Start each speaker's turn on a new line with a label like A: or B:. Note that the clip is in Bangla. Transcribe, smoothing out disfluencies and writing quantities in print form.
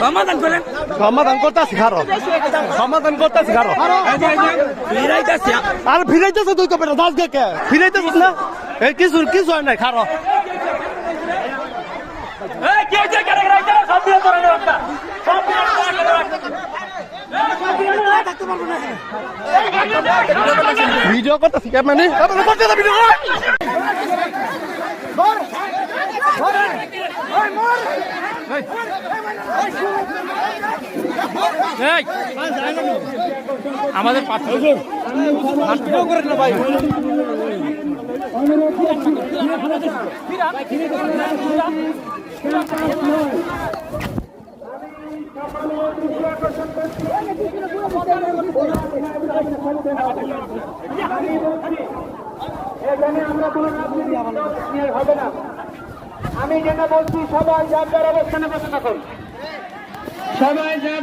A: সমাধান করেন।
B: সমাধান করতেছি খারো, সমাধান করতেছি খারো। আর ফিরাইতেছে তুই তো বেটা দাস কে ফিরাইতেছিস না? এই কিছু কিছু হয় নাই খারো। ভিডিও করতেছি কে মানে
A: আমাদের পাঁচ
B: করেন না ভাই।
C: এখানে আমরা কোনো রাজনীতি হবে না। আমি যেটা বলছি সবাই যার যার অবস্থানে বসে থাকুন, সবাই যার